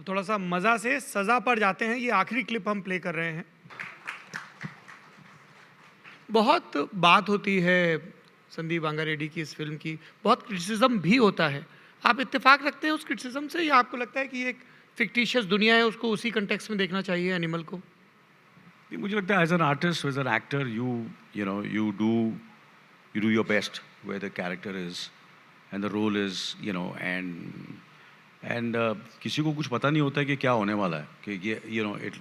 थोड़ा सा मज़ा से सज़ा पर जाते हैं, ये आखिरी क्लिप हम प्ले कर रहे हैं। बहुत बात होती है संदीप वांगा रेड्डी की इस फ़िल्म की, बहुत क्रिटिसिज़्म भी होता है। आप इत्तेफ़ाक रखते हैं उस क्रिटिसिज़्म से या आपको लगता है कि ये एक फ़िक्टिशियस दुनिया है, उसको उसी कॉन्टेक्स्ट में देखना चाहिए एनिमल को? नहीं, मुझे लगता है as an artist as an actor you know you do your best where the character is and the role is and किसी को कुछ पता नहीं होता है कि क्या होने वाला है कि ये इट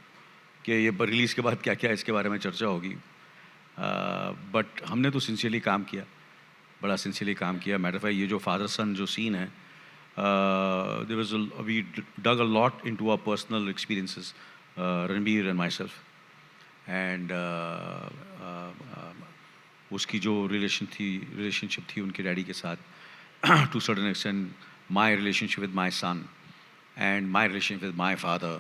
कि ये रिलीज़ के बाद क्या क्या इसके बारे में चर्चा होगी। बट हमने तो सिंसियरली काम किया, बड़ा सिंसियरली काम किया। मैटर ऑफ फैक्ट ये जो फादर सन जो सीन है, there was we dug a lot into our personal experiences, Ranbir and myself. And उसकी जो रिलेशनशिप थी उनके डैडी के साथ, to certain extent my relationship with my son and my relationship with my father,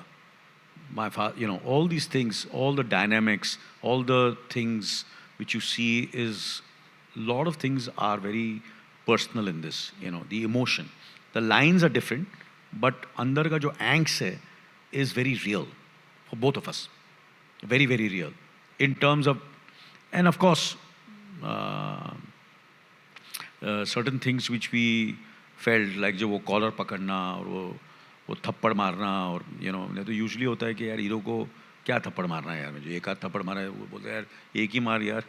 all these things, all the dynamics, all the things which you see is, lot of things are very personal in this, the emotion. The lines are different, but andar ka jo angst hai is very real for both of us. Very, very real. In terms of, and of course, certain things which we felt like जो वो collar पकड़ना और वो थप्पड़ मारना, और नहीं तो यूजुअली होता है कि यार हीरो को क्या थप्पड़ मारना है यार, मुझे एक आध थप्पड़ मारा है, वो बोलते हैं यार एक ही मार यार।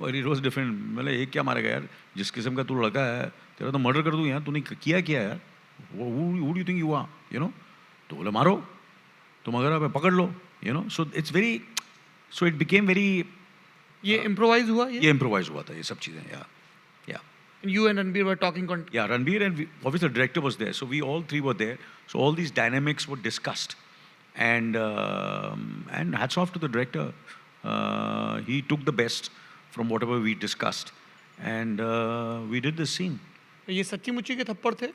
और हीरो इज डिफरेंट, मतलब एक क्या मारेगा यार, जिस किस्म का तू लड़का है तेरा तो मर्डर कर दूँ यार, तूने किया क्या यार, वो डू थिंक यू आर, तो बोले मारो, तुम अगर अब पकड़ लो, so it's very, so it became very, ये इम्प्रोवाइज़ हुआ ये इम्प्रोवाइज हुआ था ये सब चीज़ें, या You and Ranbir were talking yeah, Ranbir and obviously the director was there, so we all three were there. So all these dynamics were discussed, and hats off to the director. He took the best from whatever we discussed, and we did this scene. ये सच्ची मुच्ची के थप्पड़ थे?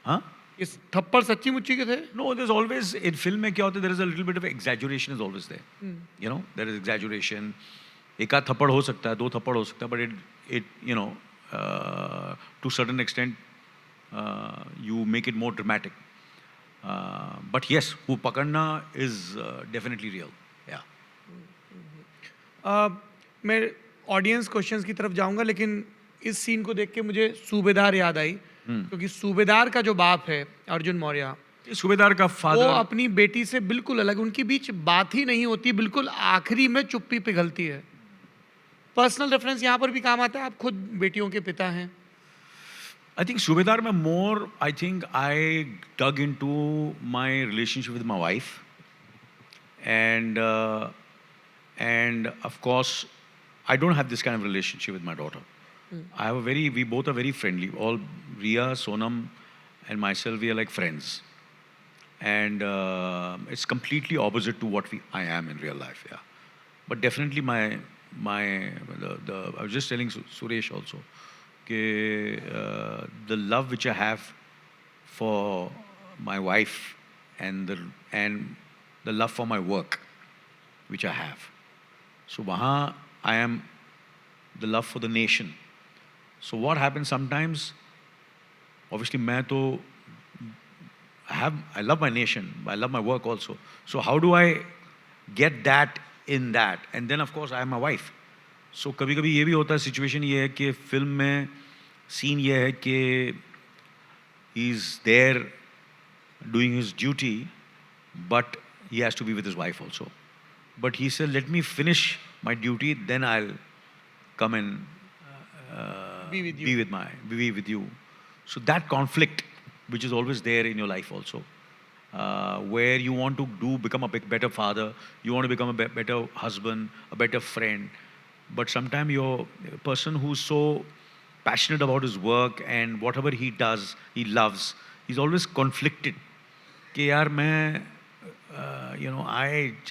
हाँ? इस थप्पड़ सच्ची मुच्ची के थे? No, there's always in film में क्या होता है, there is a little bit of exaggeration is always there. There is exaggeration. एक आध थप्पड़ हो सकता है, दो थप्पड़ हो सकता है, but it to certain extent you make it more dramatic. But yes, वो पकड़ना is definitely real. Yeah. मैं ऑडियंस क्वेश्चंस की तरफ जाऊंगा, लेकिन इस सीन को देख के मुझे सूबेदार याद आई, क्योंकि सूबेदार का जो बाप है अर्जुन मौर्य, सूबेदार का वो फादर अपनी बेटी से बिल्कुल अलग, उनके बीच बात ही नहीं होती, बिल्कुल आखिरी में चुप्पी पिघलती है। पर्सनल रेफरेंस यहाँ पर भी काम आता है, आप खुद बेटियों के पिता हैं। I think सूबेदार में more, I think I dug into my relationship with my wife, and of course I don't have this kind of relationship with my daughter. I have we both are very friendly. All Riya, Sonam, and myself, we are like friends, and it's completely opposite to what I am in real life. Yeah, but definitely I was just telling Suresh also, the love which I have for my wife and the love for my work which I have. So wahan I am the love for the nation. So what happens sometimes, obviously I love my nation, I love my work also. So how do I get that in that? And then of course I am my wife. So कभी कभी ये भी होता है, situation ये है कि film में सीन ये है कि he is there doing his duty, but he has to be with his wife also. But he said, let me finish my duty, then I'll come and be with you. So that conflict, which is always there in your life also, where you want to become a better father, you want to become a better husband, a better friend, but sometimes you're a person who's so passionate about his work and whatever he does, he loves, he's always conflicted. कि यार मैं,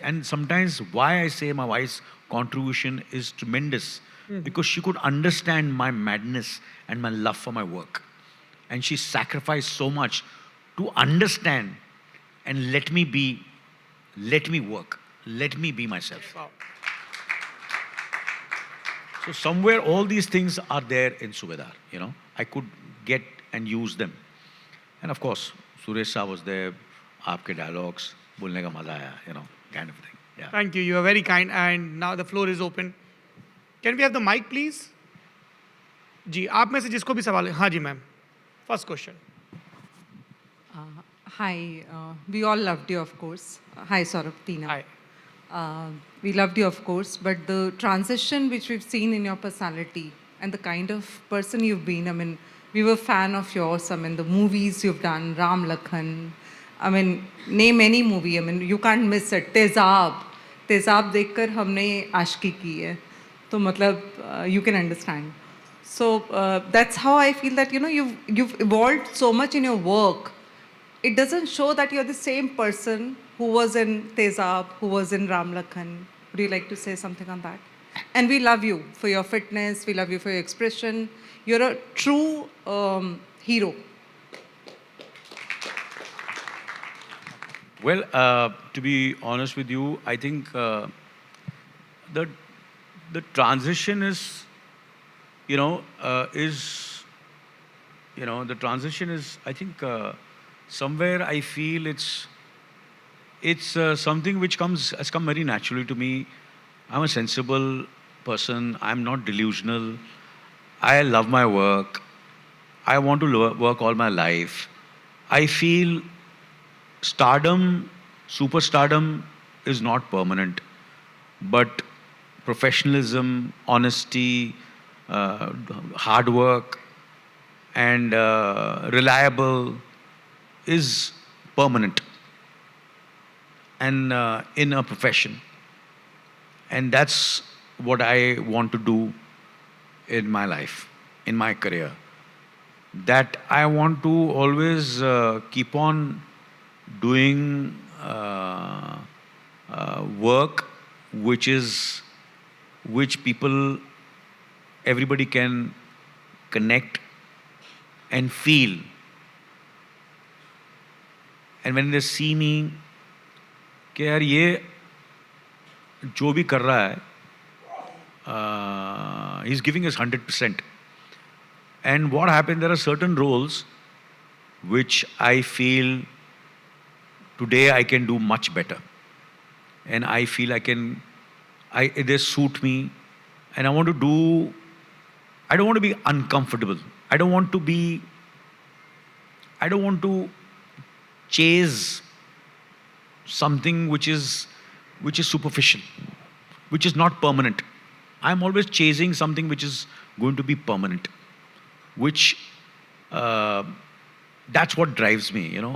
and sometimes why I say my wife's contribution is tremendous, because she could understand my madness and my love for my work, and she sacrificed so much to understand and let me work, let me be myself. Wow. So somewhere all these things are there in Subedar, I could get and use them. And of course, Suresh Shah was there, आपके dialogues, बोलने का मज़ा आया, you know, kind of thing. Yeah. Thank you. You are very kind. And now the floor is open. Can we have the mic, please? जी, आप में से जिसको भी सवाल है, हाँ जी ma'am. First question. Hi, we all loved you, of course. Hi, Saurabh, Tina. Hi. We loved you, of course, but the transition which we've seen in your personality and the kind of person you've been, I mean, we were fan of yours. I mean, the movies you've done, Ram Lakhan. I mean, name any movie. I mean, you can't miss it. Tezab. Tezab देखकर हमने आशिकी की है. तो मतलब you can understand. So that's how I feel that, you know, you've evolved so much in your work. It doesn't show that you're the same person who was in Tezab, who was in Ram Lakhan. Would you like to say something on that? And we love you for your fitness. We love you for your expression. You're a true hero. Well, to be honest with you, I think the transition is, the transition is, I think, somewhere I feel it's something which has come very naturally to me. I'm a sensible person. I'm not delusional. I love my work. I want to work all my life. I feel superstardom is not permanent, but professionalism, honesty, hard work, and reliable is permanent and in a profession. And that's what I want to do in my life, in my career. That I want to always keep on doing work which everybody can connect and feel. And when they see me, कि यार ये जो भी कर रहा है, he's giving us 100%. And what happened, there are certain roles which I feel today I can do much better. And I feel they suit me. And I don't want to be uncomfortable. I don't want to chase something which is superficial, which is not permanent. I'm always chasing something which is going to be permanent, which that's what drives me, and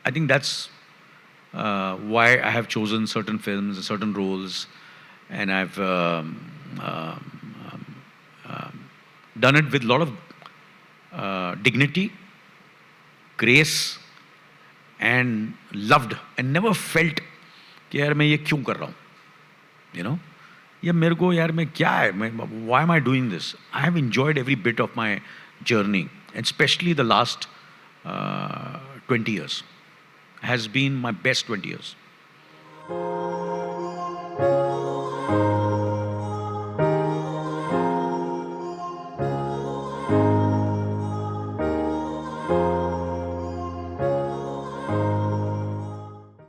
I think that's why I have chosen certain films, certain roles, and I've done it with a lot of dignity, grace, and loved, and never felt कि यार मैं ये क्यों कर रहा हूँ, ये मेरे को यार मैं क्या है, why am I doing this? I have enjoyed every bit of my journey, and especially the last 20 years has been my best 20 years.